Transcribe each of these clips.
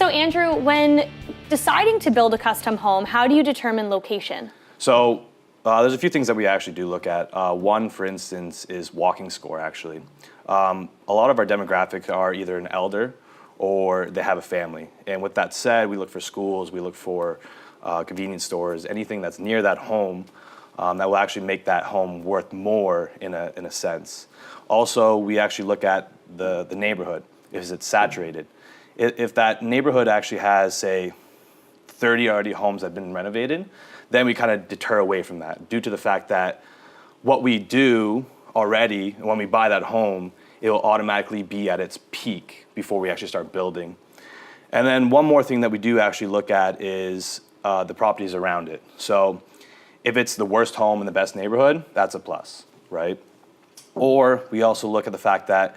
So Andrew, when deciding to build a custom home, how do you determine location? So there's a few things that we actually do look at. One, for instance, is walking score, actually. A lot of our demographics are either an elder or they have a family. And with that said, we look for schools, we look for convenience stores, anything that's near that home that will actually make that home worth more in a sense. Also, we actually look at the neighborhood. Is it saturated? If that neighborhood actually has, say, 30 already homes that have been renovated, then we kind of deter away from that due to the fact that what we do already, when we buy that home, it will automatically be at its peak before we actually start building. And then one more thing that we do actually look at is the properties around it. So if it's the worst home in the best neighborhood, that's a plus, right? Or we also look at the fact that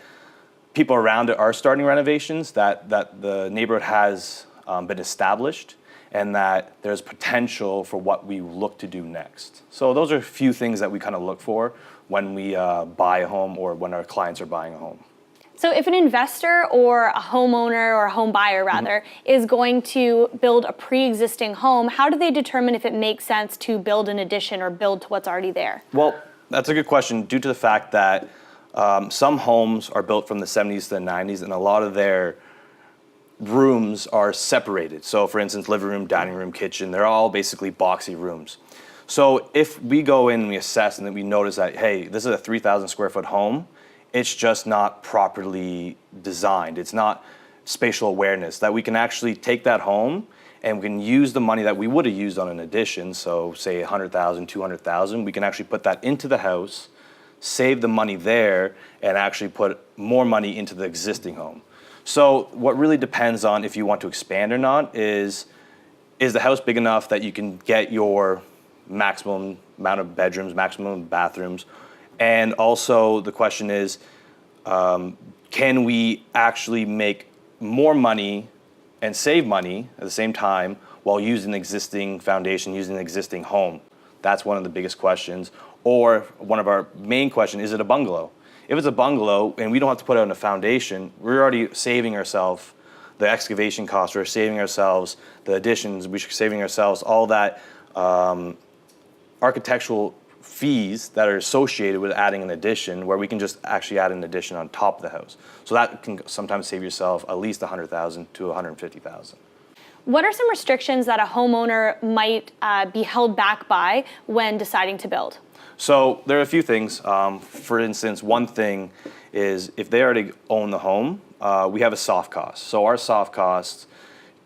people around it are starting renovations, that the neighborhood has been established, and that there's potential for what we look to do next. So those are a few things that we kind of look for when we buy a home or when our clients are buying a home. So if an investor or a homeowner or a home buyer rather is going to build a pre-existing home, how do they determine if it makes sense to build an addition or build to what's already there? Well, that's a good question due to the fact that some homes are built from the 70s to the 90s and a lot of their rooms are separated. So for instance, living room, dining room, kitchen, they're all basically boxy rooms. So if we go in and we assess and then we notice that, hey, this is a 3,000 square foot home, it's just not properly designed. It's not spatial awareness, that we can actually take that home and we can use the money that we would have used on an addition, so say 100,000, 200,000, we can actually put that into the house, save the money there, and actually put more money into the existing home. So what really depends on if you want to expand or not is the house big enough that you can get your maximum amount of bedrooms, maximum bathrooms, and also the question is, can we actually make more money and save money at the same time while using the existing foundation, using the existing home? That's one of the biggest questions. Or one of our main questions, is it a bungalow? If it's a bungalow and we don't have to put out a foundation, we're already saving ourselves the excavation costs, we're saving ourselves the additions, we're saving ourselves all that architectural fees that are associated with adding an addition, where we can just actually add an addition on top of the house. So that can sometimes save yourself at least $100,000 to $150,000. What are some restrictions that a homeowner might be held back by when deciding to build? So there are a few things. For instance, one thing is if they already own the home, we have a soft cost. So our soft costs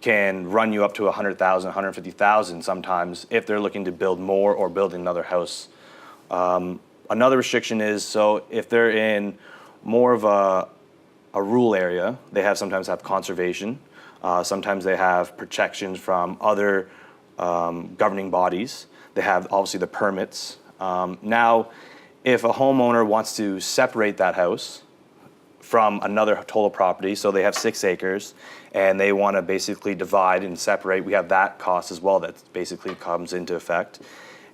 can run you up to $100,000, $150,000 sometimes if they're looking to build more or build another house. Another restriction is, so if they're in more of a rural area, they sometimes have conservation. Sometimes they have protections from other governing bodies. They have obviously the permits. Now, if a homeowner wants to separate that house from another total property, so they have 6 acres and they want to basically divide and separate, we have that cost as well that basically comes into effect.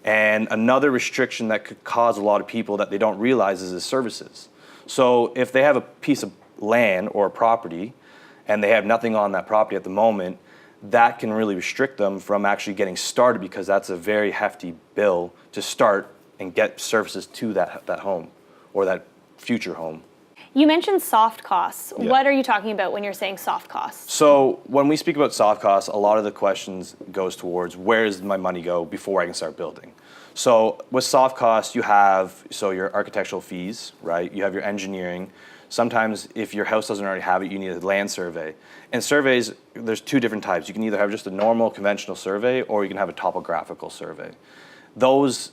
And another restriction that could cause a lot of people that they don't realize is the services. So if they have a piece of land or a property and they have nothing on that property at the moment, that can really restrict them from actually getting started, because that's a very hefty bill to start and get services to that home or that future home. You mentioned soft costs. Yeah. What are you talking about when you're saying soft costs? So when we speak about soft costs, a lot of the questions goes towards where does my money go before I can start building. So with soft costs, you have your architectural fees, right? You have your engineering. Sometimes if your house doesn't already have it, you need a land survey. And surveys, there's 2 different types. You can either have just a normal conventional survey or you can have a topographical survey. Those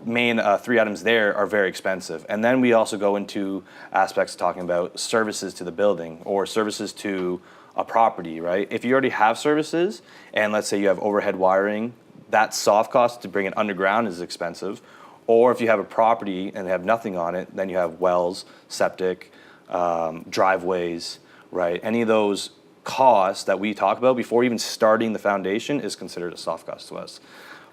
main 3 items there are very expensive. And then we also go into aspects talking about services to the building or services to a property, right? If you already have services and let's say you have overhead wiring, that soft cost to bring it underground is expensive. Or if you have a property and have nothing on it, then you have wells, septic, driveways, right? Any of those costs that we talk about before even starting the foundation is considered a soft cost to us.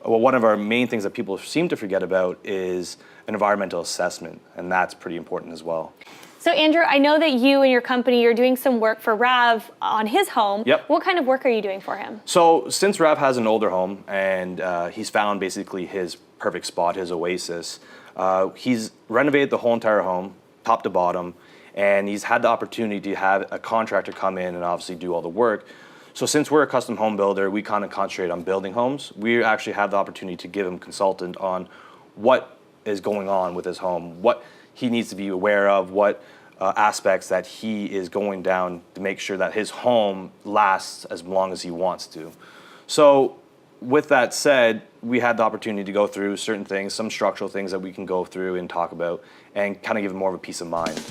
well, one of our main things that people seem to forget about is an environmental assessment, and that's pretty important as well. So Andrew, I know that you and your company, you're doing some work for Rav on his home. Yep. What kind of work are you doing for him? So since Rav has an older home and he's found basically his perfect spot, his oasis, he's renovated the whole entire home, top to bottom, and he's had the opportunity to have a contractor come in and obviously do all the work. So since we're a custom home builder, we kind of concentrate on building homes. We actually have the opportunity to give him consultant on what is going on with his home, what he needs to be aware of, what aspects that he is going down to make sure that his home lasts as long as he wants to. So with that said, we had the opportunity to go through certain things, some structural things that we can go through and talk about and kind of give him more of a peace of mind.